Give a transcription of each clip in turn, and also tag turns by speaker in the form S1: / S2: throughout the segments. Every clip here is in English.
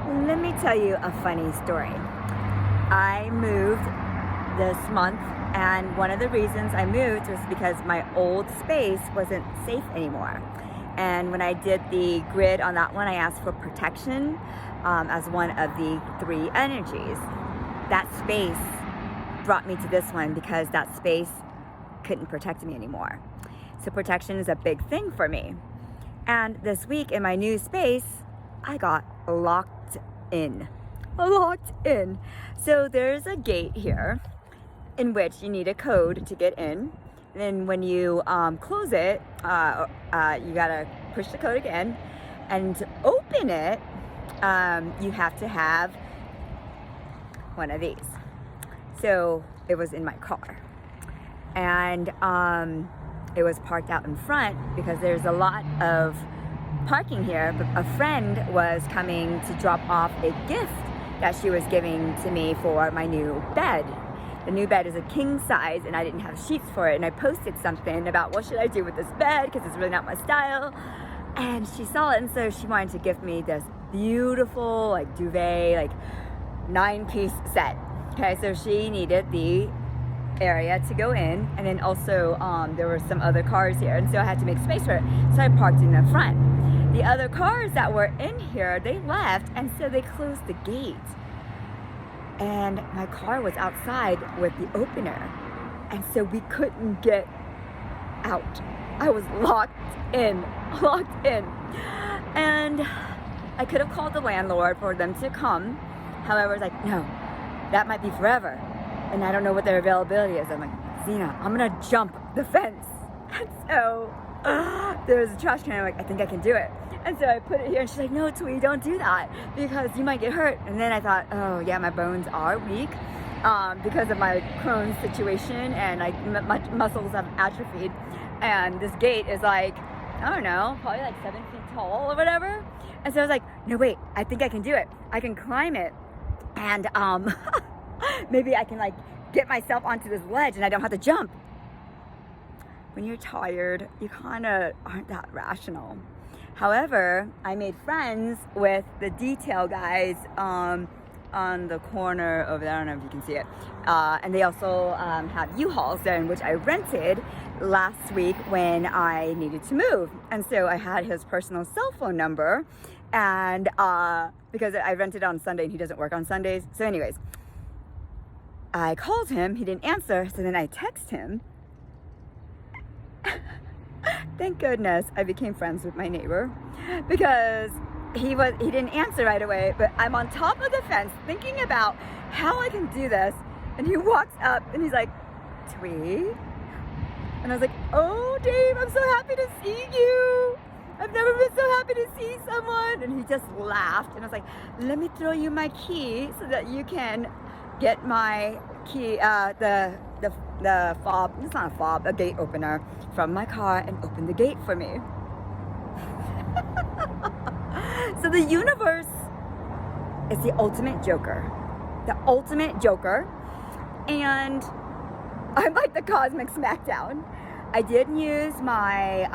S1: Let me tell you a funny story. I moved this month, and one of the reasons I moved was because my old space wasn't safe anymore. And when I did the grid on that one, I asked for protection as one of the three energies. That space brought me to this one because that space couldn't protect me anymore. So protection is a big thing for me. And this week in my new space, I got locked in. So there's a gate here in which you need a code to get in. And then when you close it, you gotta push the code again. And to open it, you have to have one of these. So it was in my car. And it was parked out in front because there's a lot of parking here, but a friend was coming to drop off a gift that she was giving to me for my new bed. The new bed is a king size and I didn't have sheets for it, and I posted something about what should I do with this bed because it's really not my style, and she saw it, and so she wanted to gift me this beautiful like duvet, like 9-piece set. Okay, so she needed the area to go in, and then also there were some other cars here, and so I had to make space for it, so I parked in the front. The other cars that were in here, they left, and so they closed the gate, and my car was outside with the opener, and so we couldn't get out. I was locked in, and I could have called the landlord for them to come. However, it's like, no, that might be forever, and I don't know what their availability is. I'm like, Zena, I'm gonna jump the fence. And so there's a trash can. I'm like, I think I can do it. And so I put it here, and she's like, no, Twee, don't do that because you might get hurt. And then I thought, oh yeah, my bones are weak because of my Crohn's situation, and like my muscles have atrophied. And this gate is like, I don't know, probably like 7 feet tall or whatever. And so I was like, no, wait, I think I can do it. I can climb it, and maybe I can like get myself onto this ledge and I don't have to jump. When you're tired, you kind of aren't that rational. However, I made friends with the detail guys on the corner over there. I don't know if you can see it. And they also have U-Hauls there, in which I rented last week when I needed to move. And so I had his personal cell phone number, and because I rented on Sunday and he doesn't work on Sundays. So anyways, I called him, he didn't answer, so then I texted him. Thank goodness I became friends with my neighbor, because he didn't answer right away, but I'm on top of the fence thinking about how I can do this, and he walks up and he's like, Twee? And I was like, oh Dave, I'm so happy to see you. I've never been so happy to see someone. And he just laughed, and I was like, let me throw you my key so that you can get my key, the fob, it's not a fob, a gate opener from my car, and open the gate for me. So the universe is the ultimate joker. And I'm like the cosmic smackdown. I did use my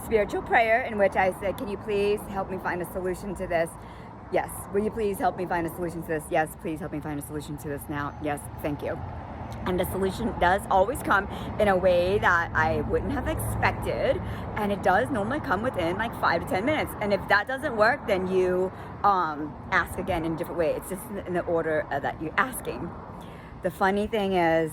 S1: spiritual prayer, in which I said, can you please help me find a solution to this? Yes. Will you please help me find a solution to this? Yes. Please help me find a solution to this now. Yes. Thank you. And the solution does always come in a way that I wouldn't have expected. And it does normally come within like 5 to 10 minutes. And if that doesn't work, then you ask again in a different way. It's just in the order that you're asking. The funny thing is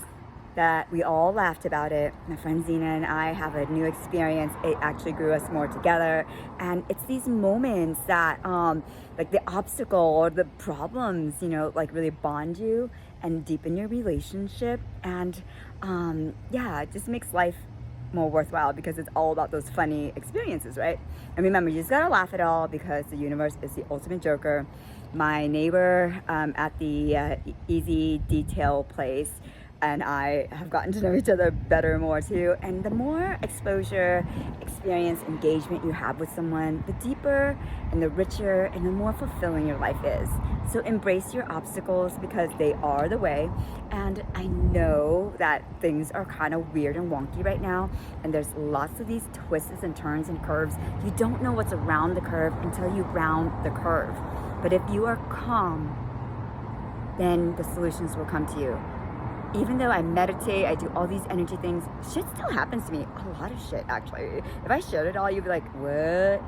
S1: that we all laughed about it. My friend Zena and I have a new experience. It actually grew us more together. And it's these moments that like the obstacle or the problems, like really bond you and deepen your relationship. And yeah, it just makes life more worthwhile because it's all about those funny experiences, right? And remember, you just gotta laugh at all because the universe is the ultimate joker. My neighbor at the Easy Detail place and I have gotten to know each other better more too. And the more exposure, experience, engagement you have with someone, the deeper and the richer and the more fulfilling your life is. So embrace your obstacles because they are the way. And I know that things are kind of weird and wonky right now, and there's lots of these twists and turns and curves. You don't know what's around the curve until you round the curve. But if you are calm, then the solutions will come to you. Even though I meditate, I do all these energy things, shit still happens to me. A lot of shit, actually. If I showed it all, you'd be like, what?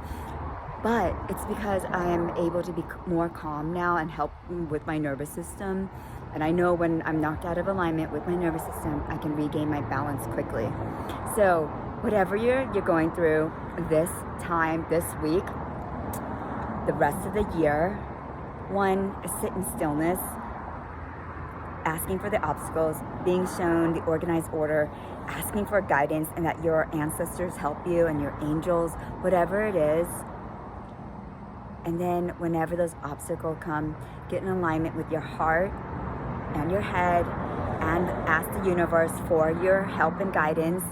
S1: But it's because I am able to be more calm now and help with my nervous system. And I know when I'm knocked out of alignment with my nervous system, I can regain my balance quickly. So whatever you're going through this time, this week, the rest of the year, one, sit in stillness, asking for the obstacles, being shown the organized order, asking for guidance, and that your ancestors help you and your angels, whatever it is. And then whenever those obstacles come, get in alignment with your heart and your head and ask the universe for your help and guidance,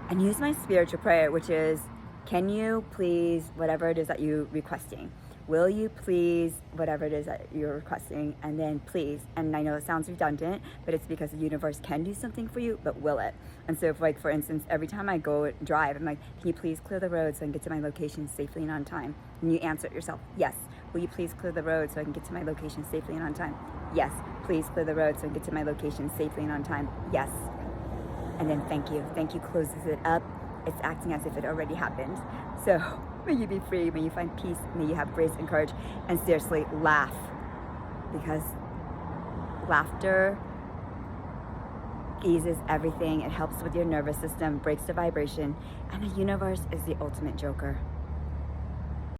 S1: and use my spiritual prayer, which is, can you please, whatever it is that you're requesting, will you please, whatever it is that you're requesting, and then please, and I know it sounds redundant, but it's because the universe can do something for you, but will it? And so if, like, for instance, every time I go drive, I'm like, can you please clear the road so I can get to my location safely and on time? And you answer it yourself, yes. Will you please clear the road so I can get to my location safely and on time? Yes. Please clear the road so I can get to my location safely and on time? Yes. And then thank you. Thank you closes it up. It's acting as if it already happened. So may you be free, may you find peace, may you have grace and courage, and seriously, laugh. Because laughter eases everything. It helps with your nervous system, breaks the vibration, and the universe is the ultimate joker.